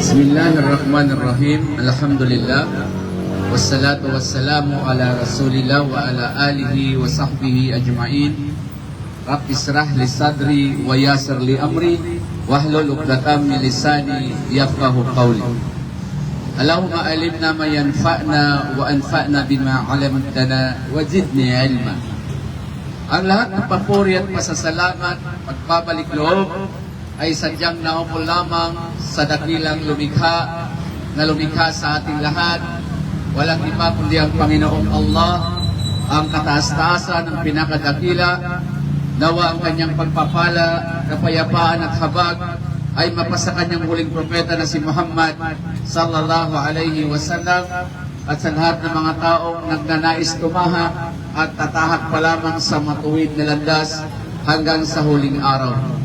Bismillahirrahmanirrahim. Alhamdulillah. Wassalatu wassalamu ala rasulillah wa ala alihi wa sahbihi ajma'in. Rabbi israh li sadri wa yassir li amri wahlul 'uqdatam min lisani yafqahu qawli. Allahumma alimna ma yanfa'na wa anfa'na bima 'allamtana wa zidni ilma. Ang lahat ng papuri at pasasalamat, pagbabalik loob ay sadyang naukol lamang sa dakilang lumikha na lumikha sa ating lahat. Walang iba kundi ang Panginoong Allah, ang kataas-taasan ng pinakadakila. Nawa ang kanyang pagpapala, kapayapaan at habag ay mapasa kanyang huling propeta na si Muhammad sallallahu alaihi wasallam at sa lahat ng mga taong nagnanais tumaha at tatahak pa lamang sa matuwid na landas hanggang sa huling araw.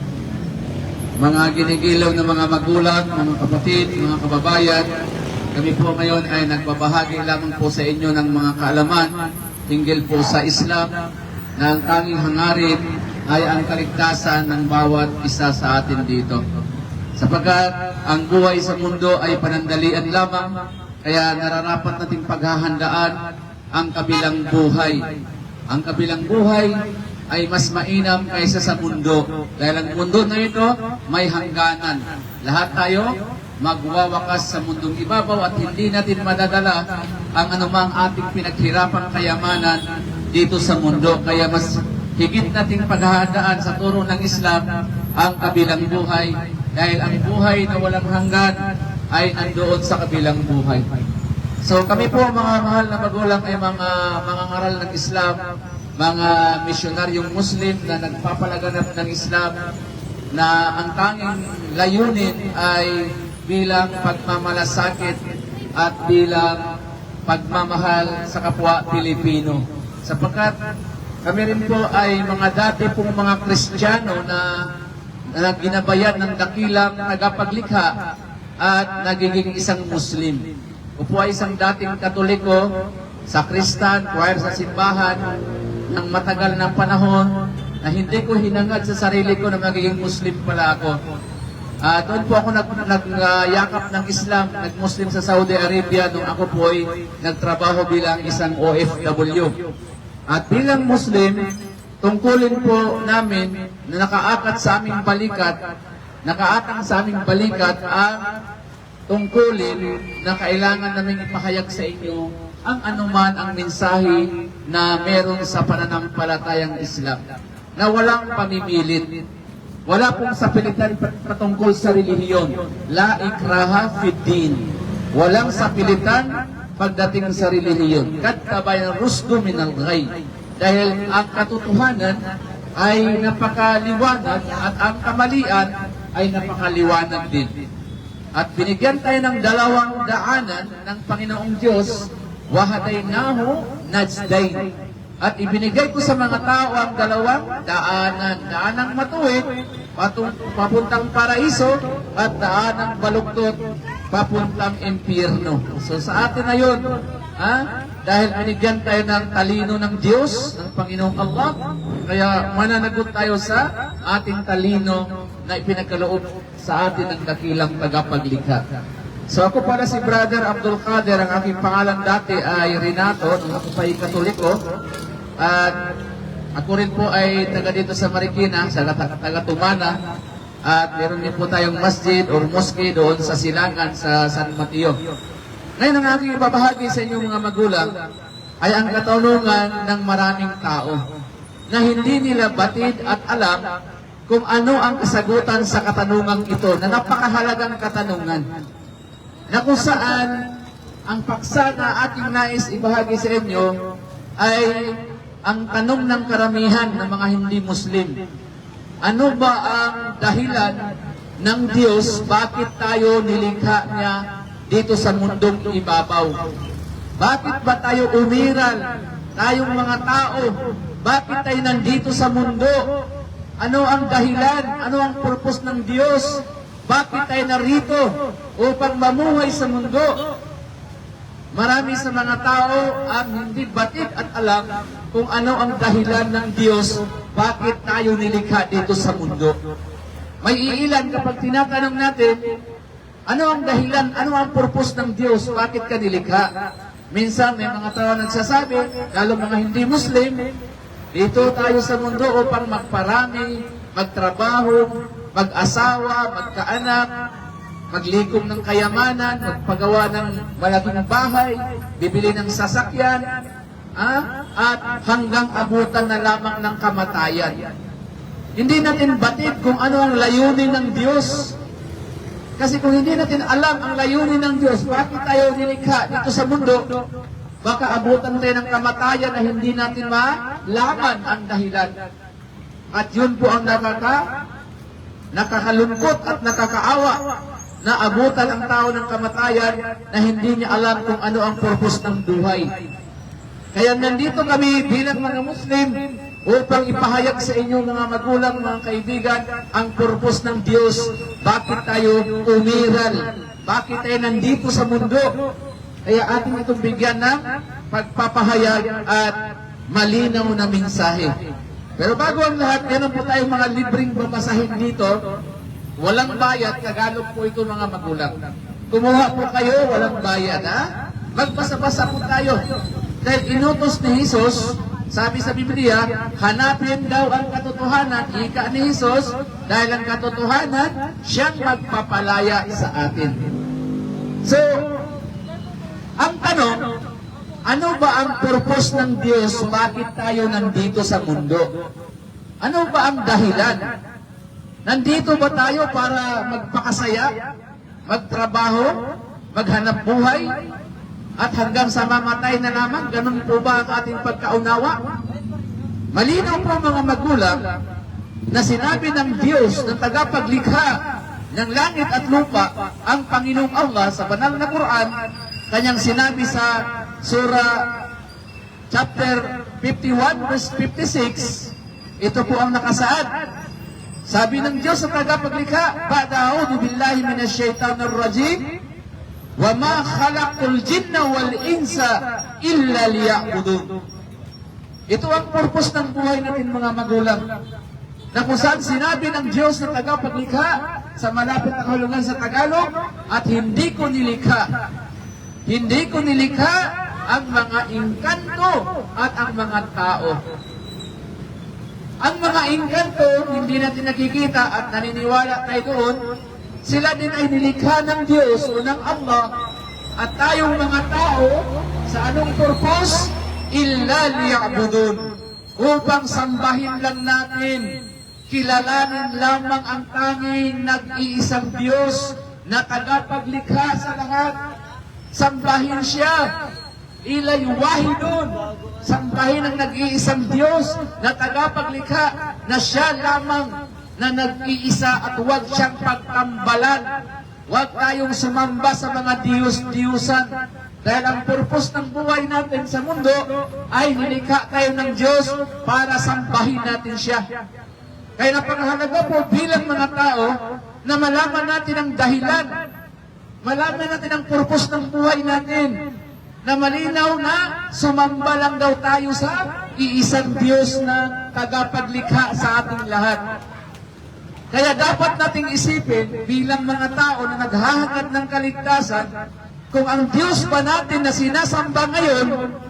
Mga ginigilaw na mga magulang, mga kapatid, mga kababayan, kami po ngayon ay nagbabahagi lamang po sa inyo ng mga kaalaman hinggil po sa Islam na ang tanging hangarin ay ang kaligtasan ng bawat isa sa atin dito. Sapagkat ang buhay sa mundo ay panandalian lamang, kaya nararapat nating paghahandaan ang kabilang buhay. Ang kabilang buhay ay mas mainam kaysa sa mundo. Dahil ang mundo na ito may hangganan. Lahat tayo magwawakas sa mundong ibabaw at hindi natin madadala ang anumang ating pinaghirapang kayamanan dito sa mundo. Kaya mas higit nating paghahandaan sa turo ng Islam ang kabilang buhay. Dahil ang buhay na walang hanggan ay nandoon sa kabilang buhay. So kami po mga mahal na magulang ay mga ngaral ng Islam, mga misyonaryong Muslim na nagpapalaganap ng Islam na ang tanging layunin ay bilang pagmamalasakit at bilang pagmamahal sa kapwa Pilipino. Sapagkat kami rin po ay mga dati pong mga Kristiyano na ginabayan ng dakilang nagapaglikha at nagiging isang Muslim. O po ay isang dating Katoliko, sakristan, choir sa simbahan, ng matagal na panahon na hindi ko hinangad sa sarili ko na magiging Muslim pala ako. Doon po ako nagyakap ng Islam, nag-Muslim sa Saudi Arabia nung ako po ay nagtrabaho bilang isang OFW. At bilang Muslim, tungkulin po namin na nakaatang sa aming balikat ang tungkulin na kailangan namin ipahayag sa inyo ang anuman ang mensahe na meron sa pananampalatayang Islam na walang pamimilit. Wala pong sapilitan patungkol sa relihiyon. La ikraha fid din. Walang sapilitan pagdating sa relihiyon. Kad tabayan rusdu minal ghay. Dahil ang katotohanan ay napakaliwanag at ang kamalian ay napakaliwanag din. At binigyan tayo ng dalawang daanan ng Panginoong Diyos, wahadaynahu najdain. At ibinigay ko sa mga tao ang dalawang daanan. Daanang matuwid, papuntang paraiso, at daanang baluktot, papuntang impyerno. So sa atin na yun, dahil binigyan tayo ng talino ng Diyos, ng Panginoong Allah, kaya mananagot tayo sa ating talino na ipinagkaloob sa atin ng dakilang tagapaglikha. So ako pala si Brother Abdul Qadir, ang aking pangalan dati ay Renato, nung ako pa'y Katoliko, at ako rin po ay taga dito sa Marikina, sa taga Tumana, at meron din po tayong masjid or mosque doon sa Silangan, sa San Mateo. Ngayon ang aking ibabahagi sa inyong mga magulang ay ang katanungan ng maraming tao na hindi nila batid at alam kung ano ang kasagutan sa katanungang ito, na napakahalagang katanungan, na kung saan ang paksa na ating nais ibahagi sa inyo ay ang tanong ng karamihan ng mga hindi Muslim. Ano ba ang dahilan ng Diyos bakit tayo nilikha niya dito sa mundong ibabaw? Bakit ba tayo umiral? Tayong mga tao, bakit tayo nandito sa mundo? Ano ang dahilan? Ano ang purpose ng Diyos? Bakit tayo narito? Upang mamuhay sa mundo. Marami sa mga tao ang hindi batid at alam kung ano ang dahilan ng Diyos bakit tayo nilikha dito sa mundo. May iilan kapag tinatanong natin, Ano ang dahilan? Ano ang purpose ng Diyos? Bakit ka nilikha? Minsan may mga tao nagsasabi, lalo mga hindi Muslim, dito tayo sa mundo upang magparami, magtrabaho, mag-asawa, magkaanak, maglikom ng kayamanan, magpagawa ng malaking bahay, bibili ng sasakyan, at hanggang abutan na lamang ng kamatayan. Hindi natin batid kung ano ang layunin ng Diyos. Kasi kung hindi natin alam ang layunin ng Diyos, bakit tayo nilikha dito sa mundo, baka abutan tayo ng kamatayan na hindi natin malaman ang dahilan. At yun po ang nakakalungkot at nakakaawa na abutan ang tao ng kamatayan na hindi niya alam kung ano ang purpose ng buhay. Kaya nandito kami bilang mga Muslim upang ipahayag sa inyo mga magulang, mga kaibigan, ang purpose ng Diyos. Bakit tayo umiral? Bakit tayo nandito sa mundo? Kaya ating itong bigyan ng pagpapahayag at malinaw na mensahe. Pero bago ang lahat, meron po tayong mga libreng babasahin dito. Walang bayad, Tagalog po ito mga magulang. Kumuha po kayo, walang bayad, ha? Magbasa-basa po tayo. Dahil inutos ni Jesus, sabi sa Biblia, hanapin daw ang katotohanan, ika ni Jesus, dahil ang katotohanan, siyang magpapalaya sa atin. So, ang tanong, ano ba ang purpose ng Diyos? Bakit tayo nandito sa mundo? Ano ba ang dahilan? Nandito ba tayo para magpakasaya, magtrabaho, maghanap buhay, at hanggang sa mamatay na lamang? Ganun po ba ang ating pagkaunawa? Malinaw po mga magulang na sinabi ng Diyos, ng tagapaglikha ng langit at lupa, ang Panginoong Allah sa banal na Quran, kanyang sinabi sa Surah chapter 51 verse 56, ito po ang nakasaad. Sabi ng Diyos sa tagapaglikha, "Ba'da a'udhu billahi minash shaitanir rajim, wa ma khalaqtul jinna wal insa illa liya'budun." Ito ang purpose ng buhay natin mga magulang. Na kung saan sinabi ng Diyos na tagapaglikha sa malapit na kahulugan sa Tagalog, at hindi ko nilikha. Hindi ko nilikha ang mga engkanto at ang mga tao. Ang mga engkanto, hindi natin nakikita at naniniwala tayo doon, sila din ay nilikha ng Diyos o ng Allah. At tayong mga tao, sa anong purpose? Illa liya'budun. Upang sambahin lang natin, kilalanin lamang ang tanging nag-iisang Diyos na tagapaglikha sa lahat. Sambahin siya. Ilay wahidun. Sambahin ang nag-iisang Diyos na tagapaglikha na siya lamang na nag-iisa at huwag siyang pagtambalan. Huwag tayong sumamba sa mga Diyos-Diyusan. Dahil ang purpose ng buhay natin sa mundo ay nilikha tayo ng Diyos para sambahin natin siya. Kaya napakahalaga po bilang mga tao na malaman natin ang dahilan, malaman natin ang purpose ng buhay natin, na malinaw na sumamba lang daw tayo sa iisang Diyos na tagapaglikha sa ating lahat. Kaya dapat nating isipin bilang mga tao na naghahangad ng kaligtasan, kung ang Diyos ba natin na sinasamba ngayon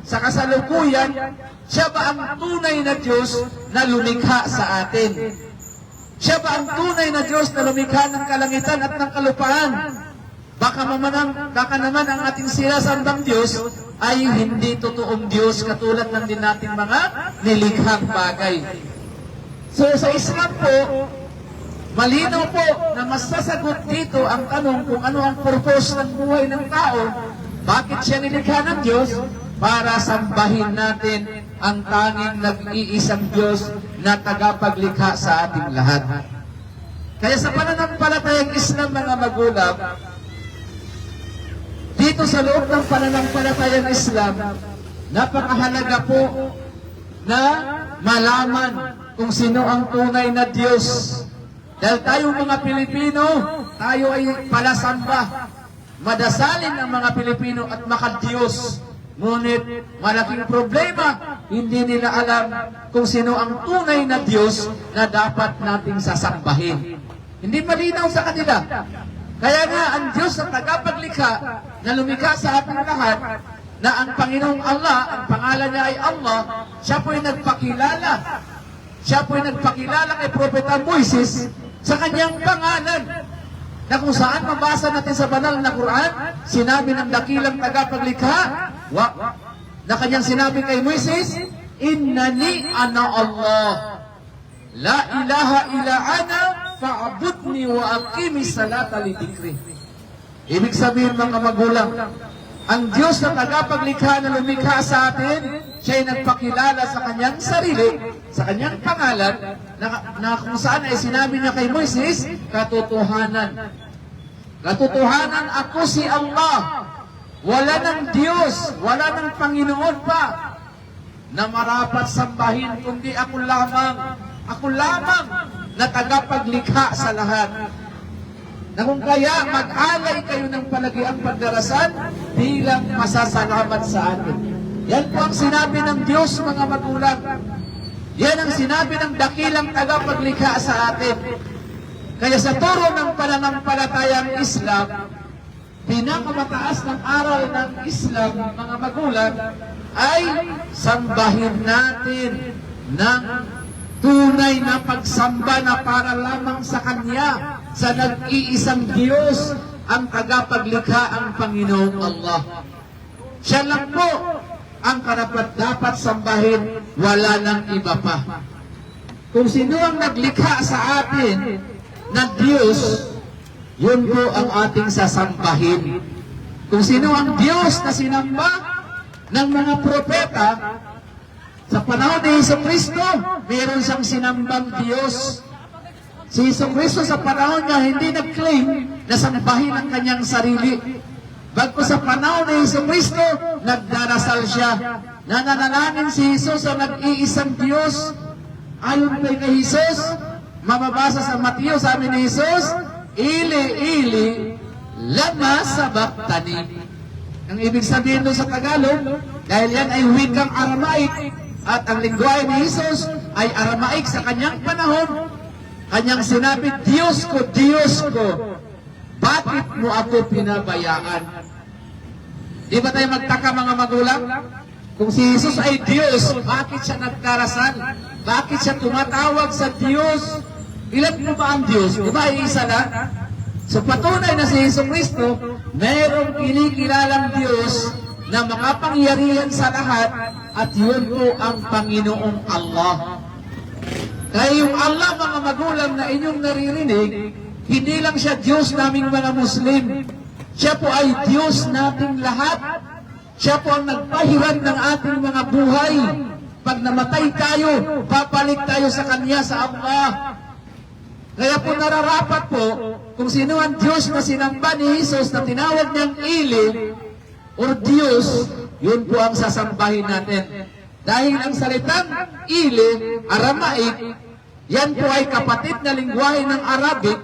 sa kasalukuyan, siya ba ang tunay na Diyos na lumikha sa atin? Siya ba ang tunay na Diyos na lumikha ng kalangitan at ng kalupaan? Baka naman ang ating sinasambang Diyos ay hindi totoong Diyos katulad ng din nating mga nilikhang bagay. So sa Islam po, malinaw po na masasagot dito ang tanong kung ano ang purpose ng buhay ng tao, bakit siya nilikha ng Diyos? Para sambahin natin ang tanging nag-iisang Diyos na tagapaglikha sa ating lahat. Kaya sa pananampalatayang Islam mga magulang, dito sa loob ng pananampalatayang Islam, napakahalaga po na malaman kung sino ang tunay na Diyos. Dahil tayong mga Pilipino, tayo ay palasamba. Madasalin ang mga Pilipino at makadiyos. Ngunit malaking problema, hindi nila alam kung sino ang tunay na Diyos na dapat nating sasambahin. Hindi malinaw sa kanila. Kaya nga, ang Diyos na tagapaglikha na lumikha sa ating lahat, na ang Panginoong Allah, ang pangalan niya ay Allah, siya po'y nagpakilala. Siya po'y nagpakilala kay Propeta Moises sa kanyang pangalan. Na kung saan mabasa natin sa banal na Quran, sinabi ng dakilang tagapaglikha, na kanyang sinabi kay Moises, Innani ana Allah, la ilaha illa ana, fa'budni wa aqimi salata li dhikri. Ibig sabihin mga magulang, ang Diyos na tagapaglikha na lumikha sa atin, siya ay nagpakilala sa kanyang sarili, sa kanyang pangalan, na kung saan ay sinabi niya kay Moises, katotohanan. Katotohanan, ako si Allah. Wala ng Diyos, wala ng Panginoon pa na marapat sambahin, kundi ako lamang na tagapaglikha sa lahat. Na kung kaya mag-alay kayo ng palagiang pagdarasan bilang masasalamat sa atin. Yan po ang sinabi ng Diyos, mga magulang. Yan ang sinabi ng dakilang tagapaglikha sa atin. Kaya sa turo ng pananampalatayang Islam, pinakamataas ng aral ng Islam, mga magulang, ay sambahin natin ng tunay na pagsamba na para lamang sa Kanya, sa nag-iisang Diyos, ang tagapaglikha, ang Panginoong Allah. Siya lang po ang karapat-dapat sambahin, wala nang iba pa. Kung sino ang naglikha sa atin na Diyos, yun po ang ating sasambahin. Kung sino ang Diyos na sinamba ng mga propeta, sa panahon ni Jesucristo, meron siyang sinambang Diyos. Si Jesucristo sa panahon niya hindi nag-claim na sambahin ang kanyang sarili. Bagko sa panahon ni Jesucristo, nagdarasal siya. Nananalangin si Jesus sa nag-iisang Diyos. Ayon kay Jesus, mamabasa sa Mateo, sabi ni Jesus, Ili, lama sabaktani. Ang ibig sabihin doon sa Tagalog, dahil yan ay wikang Aramaic, at ang lingwahe ni Jesus ay Aramaic sa kanyang panahon, kanyang sinabi, Diyos ko, bakit mo ako pinabayaan? Di ba tayo magtaka mga magulang? Kung si Jesus ay Diyos, bakit siya nagdarasal? Bakit siya tumatawag sa Diyos? Ilan mo ba ang Diyos? Di ba ay isa na? So patunay na si Jesucristo, mayroong kinikilalang Diyos na makapangyarihan sa lahat, at yun po ang Panginoong Allah. Kaya yung Allah, mga magulang na inyong naririnig, hindi lang siya Diyos naming mga Muslim. Siya po ay Diyos nating lahat. Siya po ang nagpahiran ng ating mga buhay. Pag namatay tayo, papalik tayo sa Kanya, sa Allah. Kaya po nararapat po, kung sino ang Diyos na sinamba ni Jesus na tinawag niyang Ili, or Diyos, yun po ang sasambahin natin. Dahil ang salitang Ili, Aramaic, yan po ay kapatid na lingwahe ng Arabic,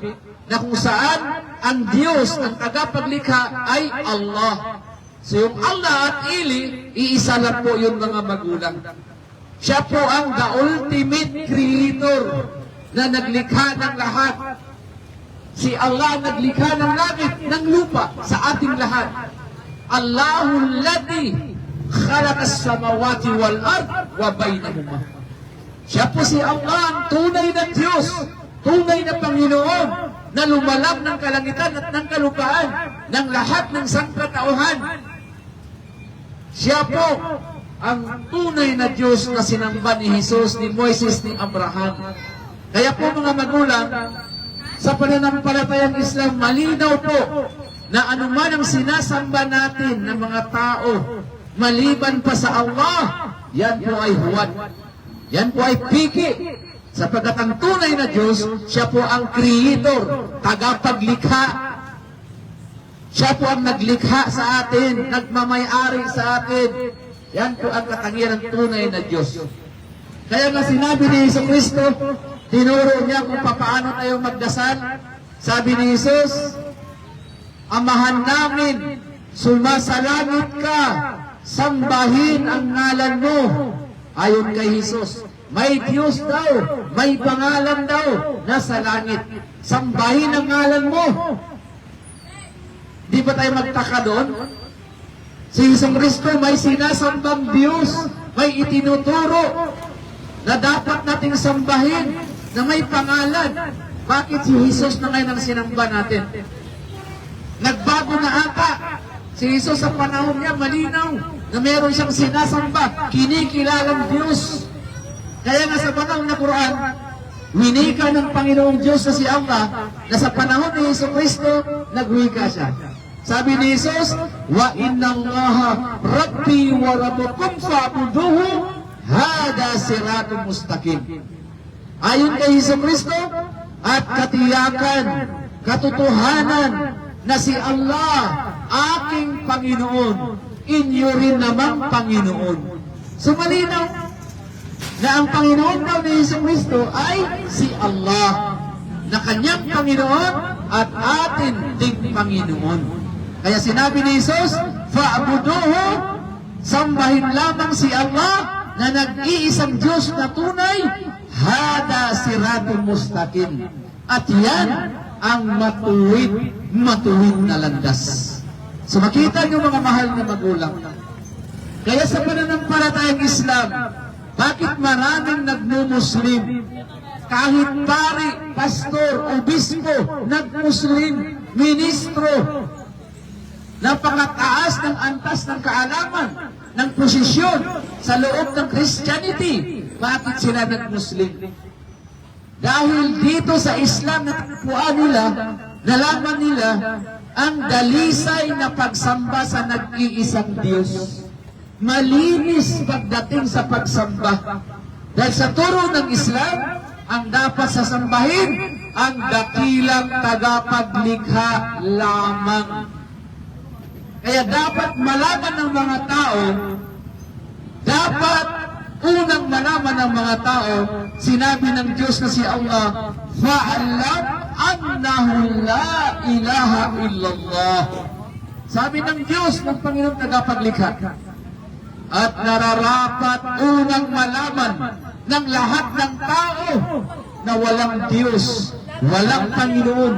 na kung saan ang Diyos, ang tagapaglikha ay Allah. So yung Allah at Ili, iisa lang po yung mga magulang. Siya po ang the ultimate creator na naglikha ng lahat. Si Allah naglikha ng langit, ng lupa, sa ating lahat. Allahul ladzi khalaqas samawati wal ard wa bainahuma. Siya po si Allah, ang tunay na Diyos, tunay na Panginoon, na lumalang ng kalangitan at ng kalupaan, ng lahat ng sangkatauhan. Siya po ang tunay na Diyos na sinamba ni Jesus, ni Moises, ni Abraham. Kaya po mga magulang, sa pananampalatayang Islam, malinaw po na anuman ang sinasamba natin ng mga tao, maliban pa sa Allah, yan po ay huwad. Yan po ay piki. Sapagkat ang tunay na Diyos, siya po ang creator, tagapaglikha. Siya po ang naglikha sa atin, nagmamayari sa atin. Yan po ang katangian ng tunay na Diyos. Kaya nga sinabi ni Jesucristo, tinuro niya kung paano tayo magdasal. Sabi ni Jesus, Amahan namin, sumasalangit ka, sambahin ang ngalan mo. Ayon kay Jesus, may Diyos daw, may pangalan daw, nasa langit. Sambahin ang ngalan mo. Di ba tayo magtaka doon? Si Isang Kristo may sinasambang Diyos, may itinuturo na dapat nating sambahin, na may pangalan. Bakit si Jesus na ngayon ang sinamba natin? Nagbago na ata. Si Jesus sa panahon niya, malinaw na meron siyang sinasamba, kinikilalang Diyos. Kaya nga sa panahon ng Quran, winika ng Panginoong Diyos na si Allah, na sa panahon ni Hesus Kristo, nagwika siya. Sabi ni Jesus, wa inna Allaha Rabbi wa Rabbukum fa'buduhu hada siratun mustaqim. Ayon kay Hesus Kristo, at katiyakan, katotohanan na si Allah aking Panginoon, inyo rin namang Panginoon. So malinaw na ang Panginoon daw ni Hesus Kristo ay si Allah, na kanyang Panginoon at atin ding Panginoon. Kaya sinabi ni Jesus, fa'buduhu, sambahin lamang si Allah na nag-iisang Diyos na tunay, hada siratun mustaqim. At yan ang matuwid na landas. So makita niyo mga mahal na magulang. Kaya sa pananampalatayang Islam, bakit maraming nagmumuslim? Kahit pari, pastor, obispo, nagmuslim, ministro, napakataas ng antas ng kaalaman, ng posisyon sa loob ng Christianity. Bakit sila nagmuslim? Dahil dito sa Islam natagpuan nila, nalaman nila ang dalisay na pagsamba sa nag-iisang Diyos. Malinis pagdating sa pagsamba. Dahil sa turo ng Islam, ang dapat sasambahin ang dakilang tagapaglikha lamang. Kaya dapat malaman ng mga tao, dapat unang malaman ng mga tao, sinabi ng Diyos na si Allah, fa'alam annahu la ilaha illallah. Sabi ng Diyos ng Panginoon tagapaglikha. At nararapat unang malaman ng lahat ng tao na walang Diyos, walang Panginoon,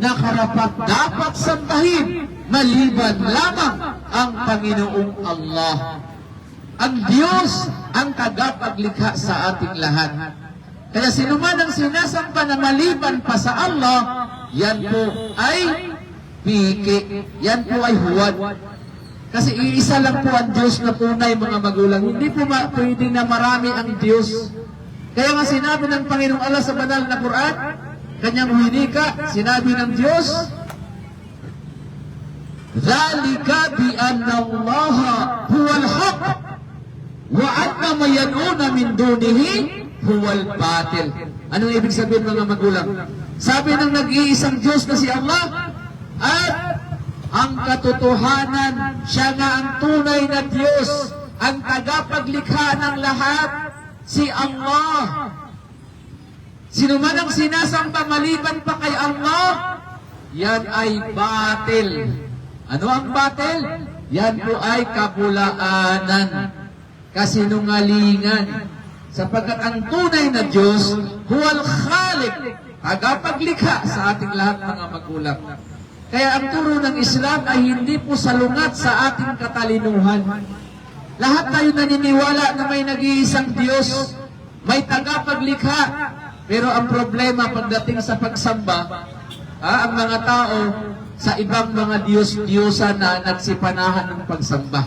na karapat dapat sambahin maliban lamang ang Panginoong Allah. Ang Diyos ang tagapaglikha sa ating lahat. Kaya sino man ang sinasamba na maliban pa sa Allah, yan po ay piki, yan po ay huwad. Kasi iisa lang po ang Diyos na tunay, mga magulang. Hindi po pwede na marami ang Diyos. Kaya nga sinabi ng Panginoong Allah sa banal na Quran, kanyang winika, sinabi ng Diyos, Zalika bi anna Allah huwal haq wa anna ma yad'una min dunihi huwal batil. Anong ibig sabihin, mga magulang? Sabi ng nag-iisang Diyos na si Allah, at ang katotohanan, siya nga ang tunay na Diyos, ang tagapaglikha ng lahat, si Allah. Sino man ang sinasamba maliban pa kay Allah, yan ay batil. Ano ang batil? Yan po ay kabulaanan, kasinungalingan. Sapagkat ang tunay na Diyos, huwal khaliq, tagapaglikha sa ating lahat, mga magulang. Kaya ang turo ng Islam ay hindi po salungat sa ating katalinuhan. Lahat tayo naniniwala na may nag-iisang Diyos, may tagapaglikha. Pero ang problema pagdating sa pagsamba, ang mga tao sa ibang mga Diyos-Diyosa na nagsipanahan ng pagsamba.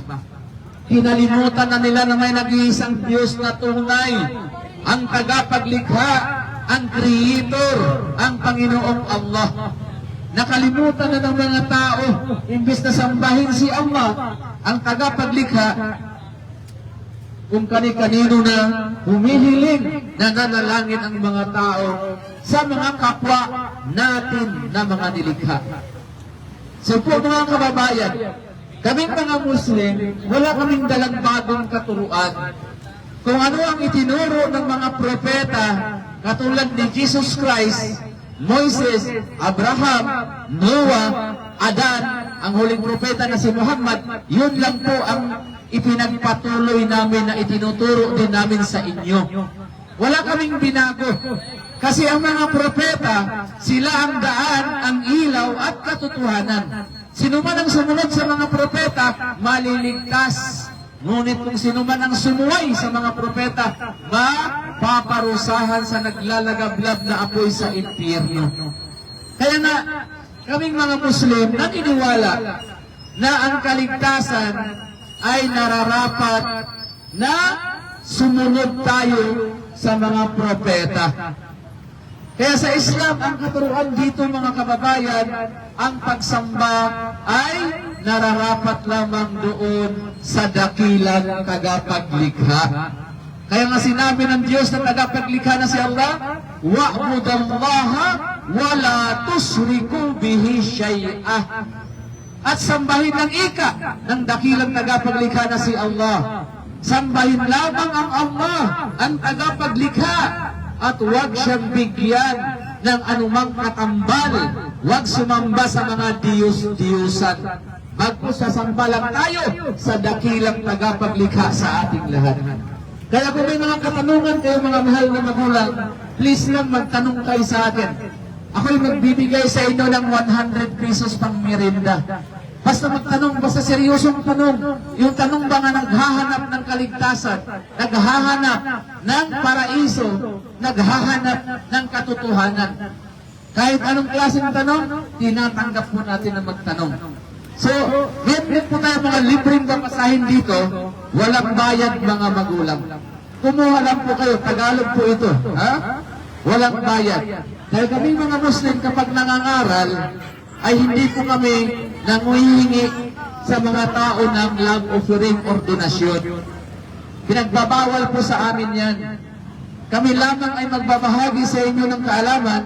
Kinalimutan na nila na may nag-iisang Diyos na tunay, ang tagapaglikha, ang Creator, ang Panginoong Allah. Nakalimutan na ng mga tao, imbes na sambahin si Allah, ang tagapaglikha, kung kani-kanino na humihiling na nanalangin ang mga tao sa mga kapwa natin na mga nilikha. So po, mga kababayan, kaming mga Muslim, wala kaming dalang bagong katuruan. Kung ano ang itinuro ng mga propeta, katulad ni Jesus Christ, Moises, Abraham, Noah, Adan, ang huling propeta na si Muhammad, yun lang po ang ipinagpatuloy namin na itinuturo din namin sa inyo. Wala kaming binago. Kasi ang mga propeta, sila ang daan, ang ilaw at katotohanan. Sino man ang sumunod sa mga propeta, maliligtas. Ngunit kung sino man ang sumuway sa mga propeta, mapaparusahan sa naglalagablab na apoy sa impyerno. Kaya na, kaming mga Muslim, naniniwala na ang kaligtasan ay nararapat na sumunod tayo sa mga propeta. Kaya sa Islam, ang katuruan dito mga kababayan, ang pagsamba ay nararapat lamang doon sa dakilang tagapaglikha. Kaya nga sinabi ng Diyos na tagapaglikha na si Allah, wa'budallaha wa la tusriku bihi syai'ah. At sambahin ng ika ng dakilang tagapaglikha na si Allah. Sambahin lamang ang Allah, ang tagapaglikha, at huwag siyang bigyan ng anumang katambal. Huwag sumamba sa mga diyos-diyusan. Bagkus sasamba lang tayo sa dakilang tagapaglikha sa ating lahat. Kaya kung may mga katanungan kayo mga mahal na magulang, please lang magtanong kayo sa akin. Ako'y magbibigay sa inyo ng 100 pesos pang merienda. Basta magtanong, basta seryosong tanong. Yung tanong ba nga naghahanap ng kaligtasan, naghahanap ng paraiso, naghahanap ng katotohanan. Kahit anong klaseng tanong, tinatanggap po natin na magtanong. So, meron po tayo mga libreng babasahin dito, walang bayad mga magulang. Kumuha lang po kayo, Tagalog po ito. Ha? Walang bayad. Dahil kami mga Muslim kapag nangangaral, ay hindi po kami nanguhihingi sa mga tao ng love offering or donasyon. Pinagbabawal po sa amin yan. Kami lamang ay magbabahagi sa inyo ng kaalaman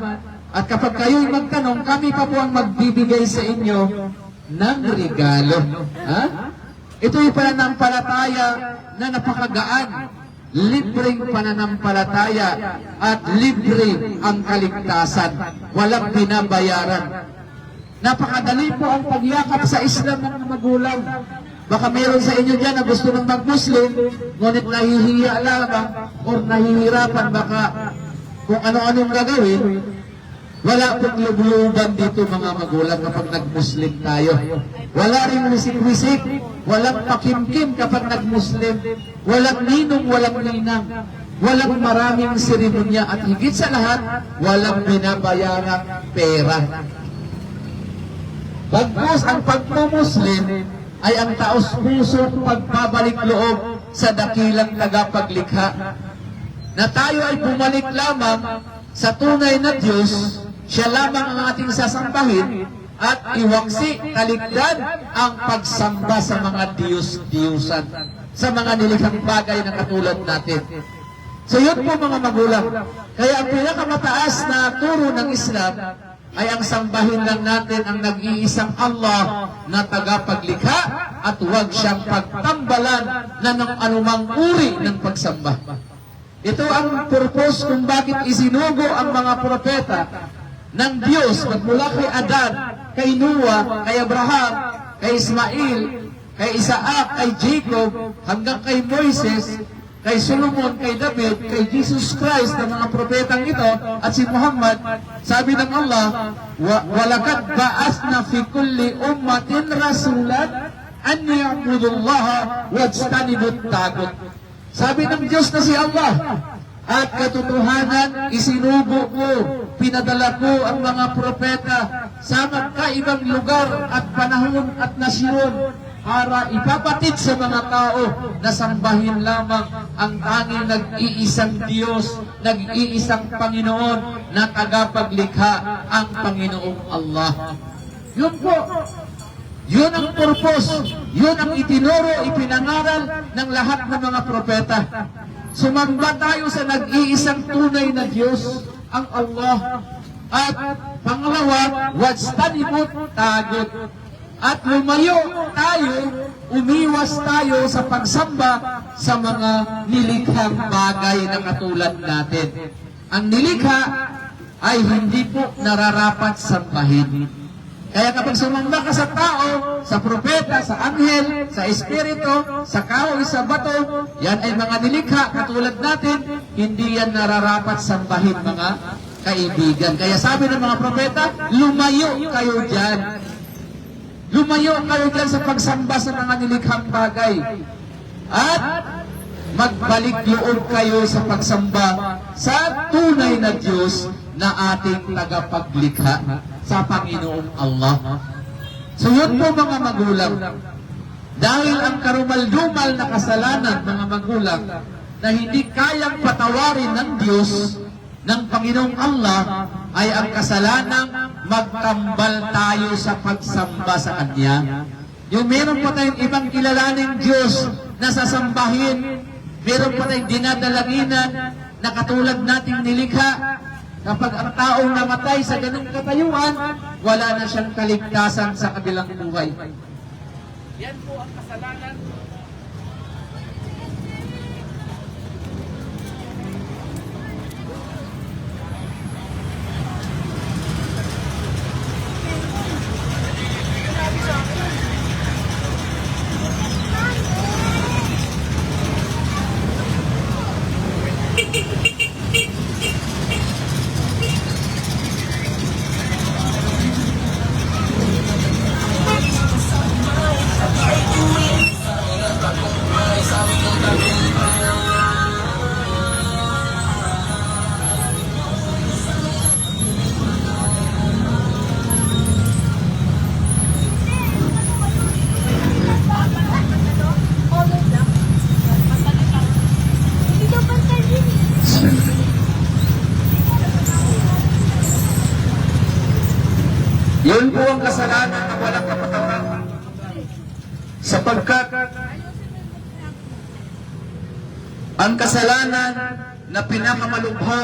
at kapag kayo'y magtanong, kami pa po ang magbibigay sa inyo ng regalo. Ha? Ito'y pananampalataya na napakagaan. Libreng pananampalataya at libre ang kaligtasan. Walang binabayaran. Napakadali po ang pagyakap sa Islam ng magulang. Baka meron sa inyo dyan na gusto ng mag-Muslim, ngunit nahihiya lamang o nahihirapan baka kung ano-anong gagawin. Wala pong lubluban dito mga magulang kapag nag-Muslim tayo. Wala rin wisik-wisik, walang pakimkim kapag nag-Muslim, walang ninong, walang ninang, walang maraming seremonya at higit sa lahat, walang binabayarang pera. Bagkus ang pagmumuslim ay ang taos-pusong pagbabalik loob sa dakilang tagapaglikha. Na tayo ay bumalik lamang sa tunay na Diyos, siya lamang ang ating sasambahin at iwaksi, kaligdan ang pagsamba sa mga Diyos-Diyusan, sa mga nilikhang bagay na katulad natin. So yun po mga magulang. Kaya ang pinakamataas na turo ng Islam ay ang sambahin lang natin ang nag-iisang Allah na tagapaglikha at huwag siyang pagtambalan na ng anumang uri ng pagsamba. Ito ang purpose kung bakit isinugo ang mga propeta ng Diyos magmula kay Adan, kay Noah, kay Abraham, kay Ismail, kay Isaac, kay Jacob, hanggang kay Moises, kay Solomon, kay David, kay Jesus Christ na mga propetang ito, at si Muhammad. Sabi ng Allah, walakad ba'asna fi kulli ummatin rasulan an ya'budullaha wajtanibut tagut. Sabi ng Diyos na si Allah, at katotohanan isinugo ko, pinadala ko ang mga propeta sa magkaibang lugar at panahon at nasyon para ipapatid sa mga tao na sambahin lamang ang tanging nag-iisang Diyos, nag-iisang Panginoon na tagapaglikha, ang Panginoong Allah. Yun po. Yun ang purpose. Yun ang itinuro, ipinangaral ng lahat ng mga propeta. Sumamba tayo sa nag-iisang tunay na Diyos, ang Allah. At pangalawa, wajtanibut tagut. At lumayo tayo, umiwas tayo sa pagsamba sa mga nilikhang bagay na katulad natin. Ang nilikha ay hindi po nararapat sambahin. Kaya kapag sumamba ka sa tao, sa propeta, sa anghel, sa espiritu, sa kahoy, sa bato, yan ay mga nilikha katulad natin, hindi yan nararapat sambahin mga kaibigan. Kaya sabi ng mga propeta, lumayo kayo dyan. lumayo kayo dyan sa pagsamba sa mga nilikhang bagay. At magbalik loob kayo sa pagsamba sa tunay na Diyos na ating tagapaglikha, sa Panginoong Allah. So yun po mga magulang. Dahil ang karumal-dumal na kasalanan, mga magulang, na hindi kayang patawarin ng Diyos, ng Panginoong Allah, ay ang kasalanang magtambal tayo sa pagsamba sa Kanya. Yung meron pa tayong ibang kilalaning Diyos na sasambahin, meron pa tayong dinadalaginan na katulad nating nilikha. Kapag ang taong namatay sa ganung katayuan, wala na siyang kaligtasan sa kabilang buhay. Yan po ang kasalanan. Yun po ang kasalanan na walang kapatawaran. Sapagkat ang kasalanan na pinakamalubha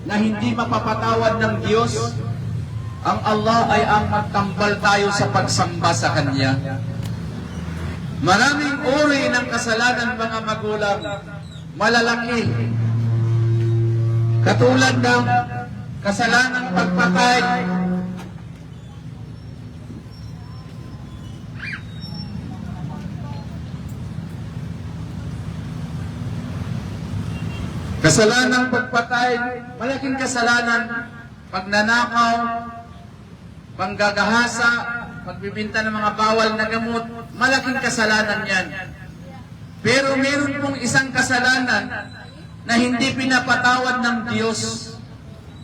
na hindi mapapatawad ng Diyos, ang Allah ay ang magtambal tayo sa pagsamba sa Kanya. Maraming uri ng kasalanan, mga magulang, malalaki. Katulad ng kasalanang pagpatay, kasalanang pagpatay, malaking kasalanan, pagnanakaw, panggagahasa, pagbibinta ng mga bawal na gamot, malaking kasalanan yan. Pero meron pong isang kasalanan na hindi pinapatawad ng Diyos,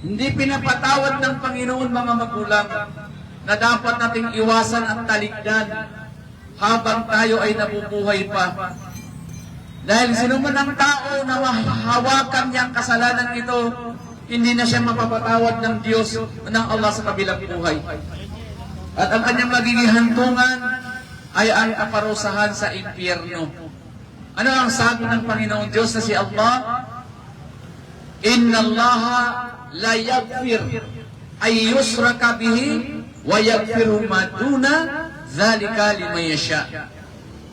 hindi pinapatawad ng Panginoon, mga magulang, na dapat nating iwasan at talikdan habang tayo ay nabubuhay pa. Dahil sino man ang tao na mahawakan niyang kasalanan ito, hindi na siya mapapatawad ng Diyos, ng Allah sa kabilang buhay. At ang kanyang magiging hantungan ay ang kaparusahan sa impyerno. Ano ang sabi ng Panginoon Diyos na si Allah? Inna Allah la yaghfir ay yusraka bihi wa yaghfiru ma duna zalika liman yasha.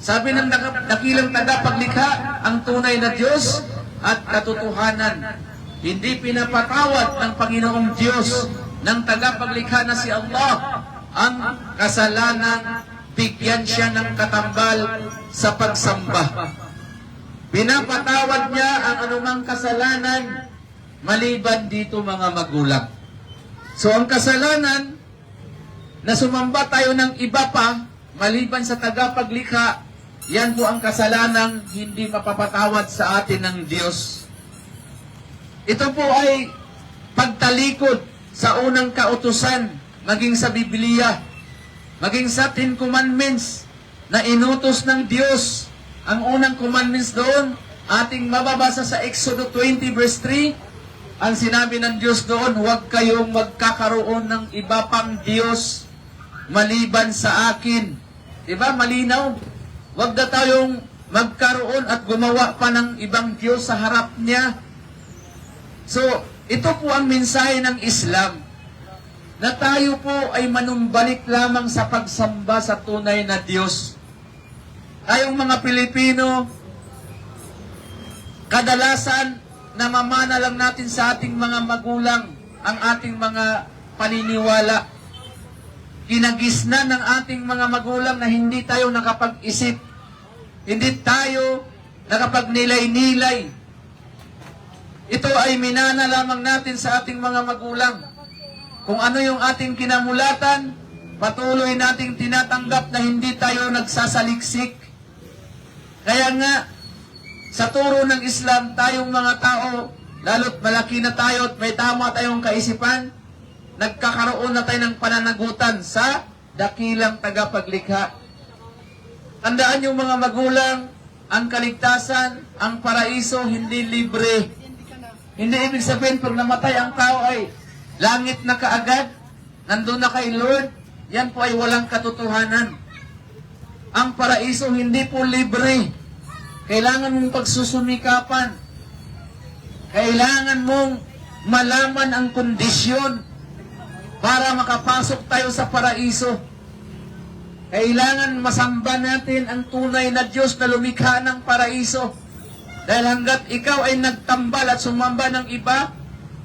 Sabi ng dakilang tagapaglikha, ang tunay na Diyos at katotohanan, hindi pinapatawad ng Panginoong Diyos ng tagapaglikha na si Allah ang kasalanan, bigyan siya ng katambal sa pagsamba. Pinapatawad niya ang anumang kasalanan maliban dito, mga magulang. So ang kasalanan na sumamba tayo ng iba pa maliban sa tagapaglikha, yan po ang kasalanang hindi mapapatawad sa atin ng Diyos. Ito po ay pagtalikod sa unang kautusan, maging sa Biblia, maging sa 10 Commandments na inutos ng Diyos. Ang unang commandments doon, ating mababasa sa Exodus 20 verse 3, ang sinabi ng Diyos doon, huwag kayong magkakaroon ng iba pang Diyos maliban sa akin. Diba? Malinaw. Huwag na tayong magkaroon at gumawa pa ng ibang Diyos sa harap niya. So, ito po ang mensahe ng Islam, na tayo po ay manumbalik lamang sa pagsamba sa tunay na Diyos. Tayong mga Pilipino, kadalasan, namamana lang natin sa ating mga magulang ang ating mga paniniwala. Kinagisnan ng ating mga magulang na hindi tayo nakapag-isip, hindi tayo nakapagnilay-nilay. Ito ay minana lamang natin sa ating mga magulang. Kung ano yung ating kinamulatan, patuloy nating tinatanggap na hindi tayo nagsasaliksik. Kaya nga, sa turo ng Islam, tayong mga tao, lalo't malaki na tayo at may tama tayong kaisipan, nagkakaroon na tayo ng pananagutan sa dakilang tagapaglikha. Tandaan yung mga magulang, ang kaligtasan, ang paraiso, hindi libre. Hindi ibig sabihin, pag namatay ang tao ay langit na kaagad, nandun na kay Lord, yan po ay walang katotohanan. Ang paraiso hindi po libre. Kailangan mong pagsusumikapan. Kailangan mong malaman ang kondisyon para makapasok tayo sa paraiso. Kailangan masamba natin ang tunay na Diyos na lumikha ng paraiso. Dahil hanggat ikaw ay nagtambal at sumamba ng iba,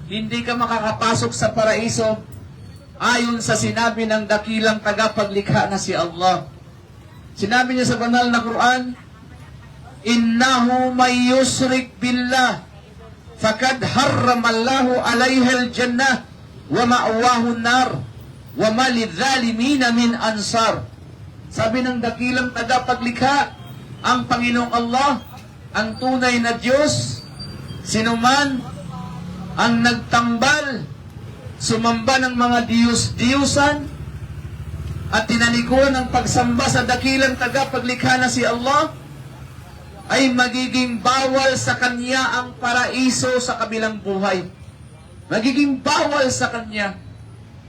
hindi ka makakapasok sa paraiso ayon sa sinabi ng dakilang tagapaglikha na si Allah. Sinabi niya sa banal na Quran, "Innahu may yusrik billah, fakad harramallahu alayhi al-jannah, wa ma'wahu nar, wa malidhalimina min ansar." Sabi ng dakilang tagapaglikha, ang Panginoong Allah, ang tunay na Diyos, sinuman ang nagtambal, sumamba ng mga diyos-diyusan, at tinalikuran ng pagsamba sa dakilang tagapaglikha na si Allah, ay magiging bawal sa kanya ang paraiso sa kabilang buhay. Magiging bawal sa kanya.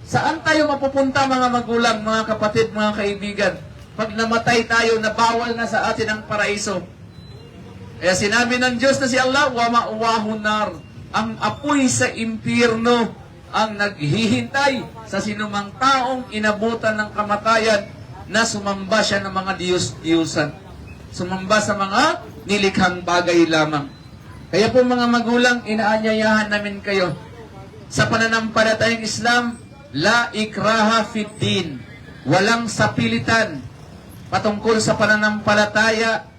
Saan tayo mapupunta mga magulang, mga kapatid, mga kaibigan? Pag namatay tayo, na bawal na sa atin ang paraiso. Kaya sinabi ng Diyos na si Allah, "Wa ma'wahu nar." Ang apoy sa impyerno ang naghihintay sa sinumang taong inabutan ng kamatayan na sumamba siya ng mga diyos-diyosan. Sumamba sa mga nilikhang bagay lamang. Kaya po mga magulang, inaanyayahan namin kayo sa pananampalatayang Islam, la ikraha fid din. Walang sapilitan patungkol sa pananampalataya.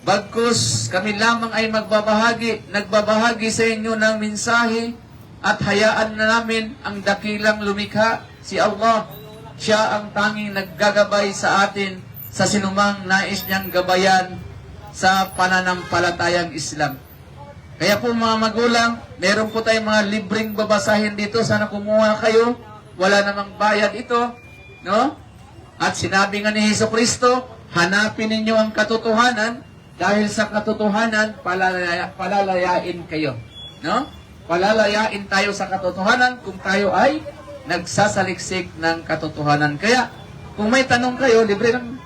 Bagkus kami lamang ay nagbabahagi sa inyo ng mensahe at hayaan na namin ang dakilang lumikha, si Allah. Siya ang tanging naggagabay sa atin sa sinumang nais niyang gabayan sa pananampalatayang Islam. Kaya po mga magulang, meron po tayong mga libreng babasahin dito. Sana kumuha kayo. Wala namang bayad ito. No? At sinabi nga ni Jesucristo, hanapin ninyo ang katotohanan dahil sa katotohanan, palalayain kayo. No? Palalayain tayo sa katotohanan kung tayo ay nagsasaliksik ng katotohanan. Kaya, kung may tanong kayo, libre lang.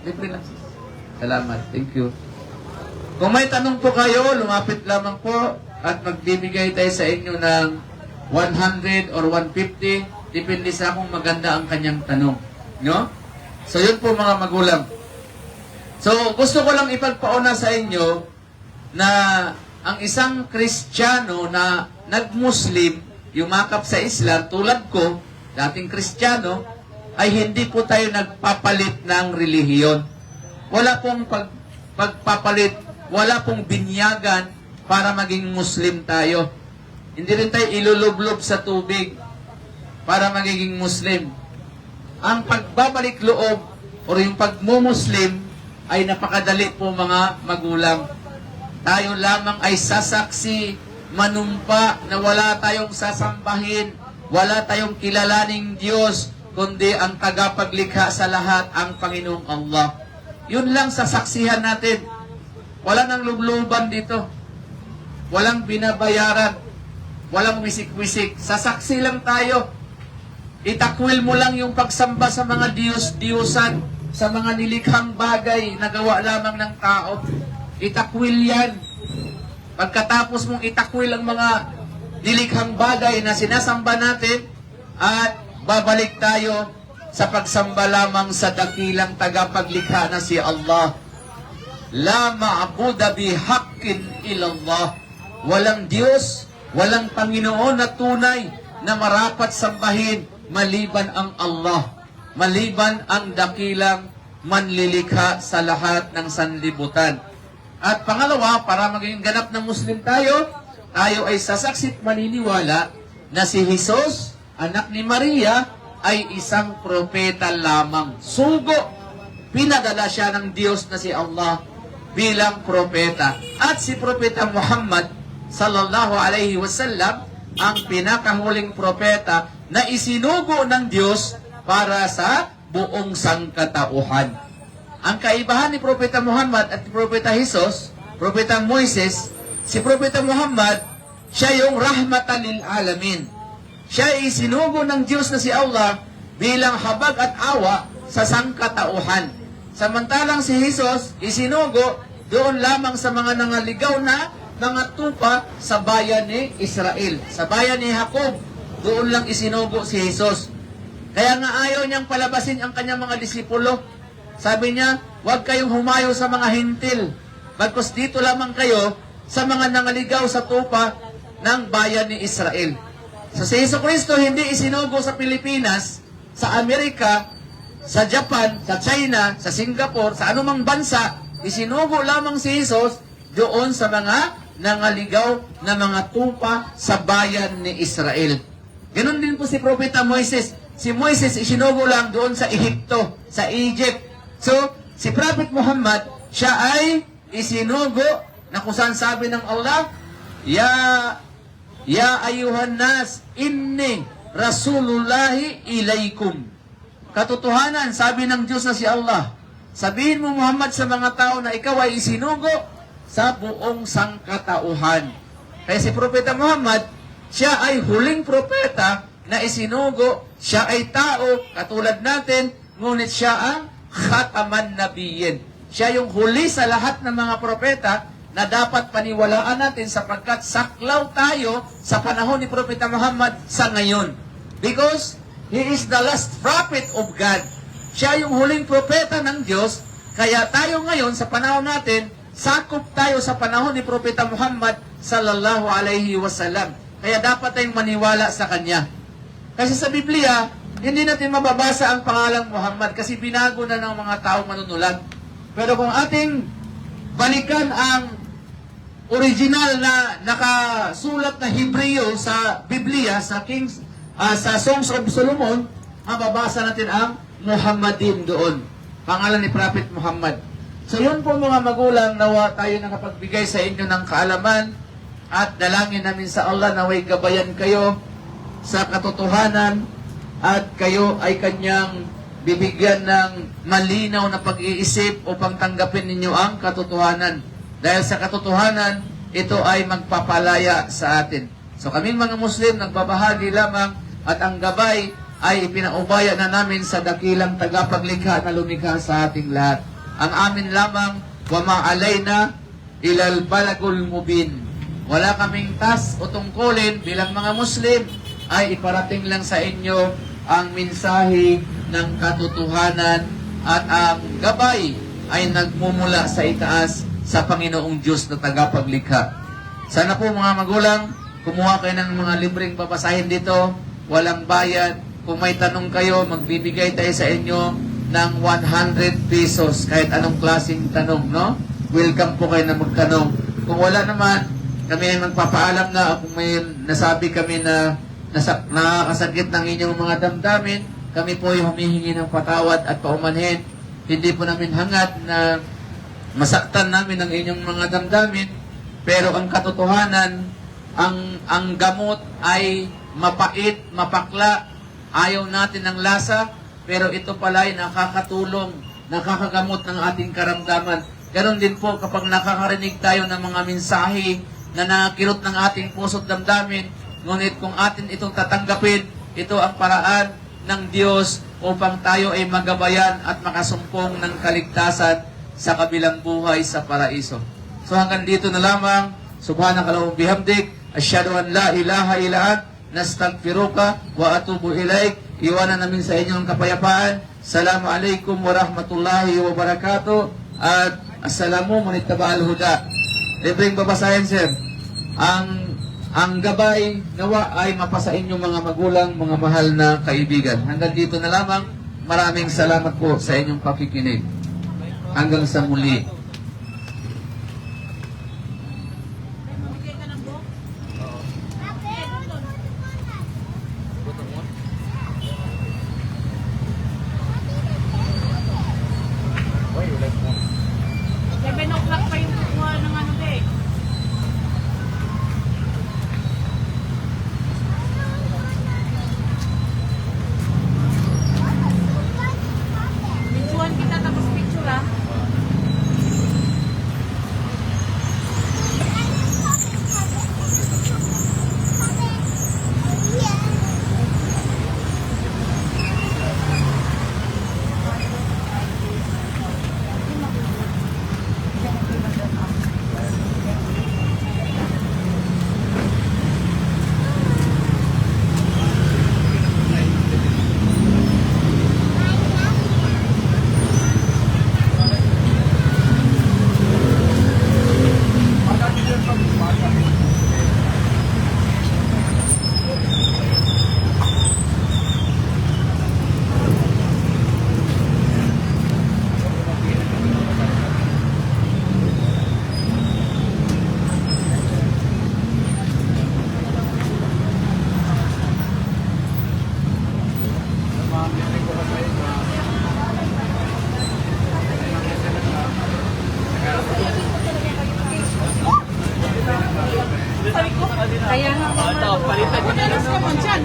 Libre lang. Salamat. Thank you. Kung may tanong po kayo, lumapit lamang po at magbibigay tayo sa inyo ng 100 or 150. Depende sa kung maganda ang kanyang tanong. No? So, yun po mga magulang. So, gusto ko lang ipagpauna sa inyo na ang isang Kristiyano na nag-Muslim, yumakap sa Islam, tulad ko, dating Kristiyano, ay hindi po tayo nagpapalit ng relihiyon. Wala pong pagpapalit, wala pong binyagan para maging Muslim tayo. Hindi rin tayo ilulublob sa tubig para magiging Muslim. Ang pagbabalik loob o yung pagmumuslim ay napakadali po mga magulang. Tayo lamang ay sasaksi, manumpa na wala tayong sasambahin, wala tayong kilalaning Diyos, kundi ang tagapaglikha sa lahat, ang Panginoong Allah. Yun lang sasaksihan natin. Wala nang lubluban dito. Walang binabayaran. Walang wisik-wisik. Sasaksi lang tayo. Itakwil mo lang yung pagsamba sa mga diyos-diyosan, sa mga nilikhang bagay na gawa lamang ng tao. Itakwil yan. Pagkatapos mong itakwil ang mga nilikhang bagay na sinasamba natin, at babalik tayo sa pagsamba lamang sa dakilang tagapaglikha na si Allah. La ma'buda bihaqqin illallah. Walang Diyos, walang Panginoon na tunay na marapat sambahin maliban ang Allah, maliban ang dakilang manlilikha sa lahat ng sanlibutan. At pangalawa, para maging ganap na Muslim tayo, tayo ay sasaksit maniniwala na si Jesus, anak ni Maria, ay isang propeta lamang. Sugo, pinadala siya ng Diyos na si Allah bilang propeta. At si Propeta Muhammad sallallahu alaihi wasallam ang pinakahuling propeta na isinugo ng Diyos para sa buong sangkatauhan. Ang kaibahan ni Propeta Muhammad at Propeta Jesus, Propeta Moises, si Propeta Muhammad, siya yung rahmatan lil alamin. Siya ay isinugo ng Diyos na si Allah bilang habag at awa sa sangkatauhan. Samantalang si Jesus, isinugo doon lamang sa mga nangaligaw na mga tupa sa bayan ni Israel. Sa bayan ni Jacob, doon lang isinugo si Jesus. Kaya nga ayaw niyang palabasin ang kanyang mga disipulo. Sabi niya, huwag kayong humayo sa mga hintil. Bagkus dito lamang kayo sa mga nangaligaw sa tupa ng bayan ni Israel. So si Jesucristo hindi isinugo sa Pilipinas, sa Amerika, sa Japan, sa China, sa Singapore, sa anumang bansa, isinugo lamang si Jesus doon sa mga nangaligaw na mga tupa sa bayan ni Israel. Ganon din po si Propeta Moises. Si Moises isinugo lang doon sa Ehipto, sa Egypt. So, si Prophet Muhammad, siya ay isinugo na kung saan sabi ng Allah, Ya ayuhan nas, inni rasulullahi ilaikum. Katotohanan, sabi ng Diyos na si Allah, sabihin mo Muhammad sa mga tao na ikaw ay isinugo sa buong sangkatauhan. Kaya si Propeta Muhammad, siya ay huling propeta na isinugo, siya ay tao, katulad natin, ngunit siya ang khataman nabiyyin. Siya yung huli sa lahat ng mga propeta na dapat paniwalaan natin sapagkat saklaw tayo sa panahon ni Propeta Muhammad sa ngayon. Because he is the last prophet of God. Siya yung huling propeta ng Diyos, kaya tayo ngayon sa panahon natin, sakop tayo sa panahon ni Propeta Muhammad sallallahu alaihi wasallam. Kaya dapat tayong maniwala sa kanya. Kasi sa Biblia, hindi natin mababasa ang pangalang Muhammad kasi binago na ng mga taong manunulat. Pero kung ating balikan ang original na nakasulat na Hebreo sa Biblia, sa sa Songs of Solomon, mababasa natin ang Muhammadin doon. Pangalan ni Prophet Muhammad. So yun po mga magulang, nawa tayo nakapagbigay sa inyo ng kaalaman at dalangin namin sa Allah naway gabayan kayo sa katotohanan at kayo ay kanyang bibigyan ng malinaw na pag-iisip upang tanggapin ninyo ang katotohanan. Dahil sa katotohanan, ito ay magpapalaya sa atin. So kaming mga Muslim, nagbabahagi lamang at ang gabay ay ipinaubaya na namin sa dakilang tagapaglikha na lumikha sa ating lahat. Ang amin lamang, wama alayna ilal balagul mubin. Wala kaming tas o tungkulin bilang mga Muslim ay iparating lang sa inyo ang mensahe ng katotohanan at ang gabay ay nagmumula sa itaas sa Panginoong Diyos na tagapaglikha. Sana po mga magulang, kumuha kayo ng mga libreng babasahin dito, walang bayad. Kung may tanong kayo, magbibigay tayo sa inyo ng 100 pesos, kahit anong klaseng tanong, no? Welcome po kayo na magtanong. Kung wala naman, kami ay magpapaalam na kung may nasabi kami na nakakasakit ng inyong mga damdamin, kami po ay humihingi ng patawad at paumanhin. Hindi po namin hangad na masaktan namin ang inyong mga damdamin, pero ang katotohanan, ang gamot ay mapait, mapakla, ayaw natin ng lasa, pero ito pala ay nakakatulong, nakakagamot ng ating karamdaman. Ganon din po kapag nakakarinig tayo ng mga mensahe na nakakirot ng ating puso't damdamin, ngunit kung atin itong tatanggapin, ito ang paraan ng Diyos upang tayo ay magabayan at makasumpong ng kaligtasan sa kabilang buhay sa paraiso. So hanggang dito na lamang. Subhanakallahumma bihamdik, asyhadu an la ilaha illa ant, nastaghfiruka wa atubu ilaik. Iwanan namin sa inyo ang kapayapaan. Assalamualaikum warahmatullahi wabarakatuh. At assalamu manittaba'al huda. Libreng babasahin, sir. Ang gabay nawa ay mapasa inyo mga magulang, mga mahal na kaibigan. Hanggang dito na lamang. Maraming salamat po sa inyong pakikinig. Hanggang sa muli. Kaya nga, Ito, palitan nyo na lang naman dyan.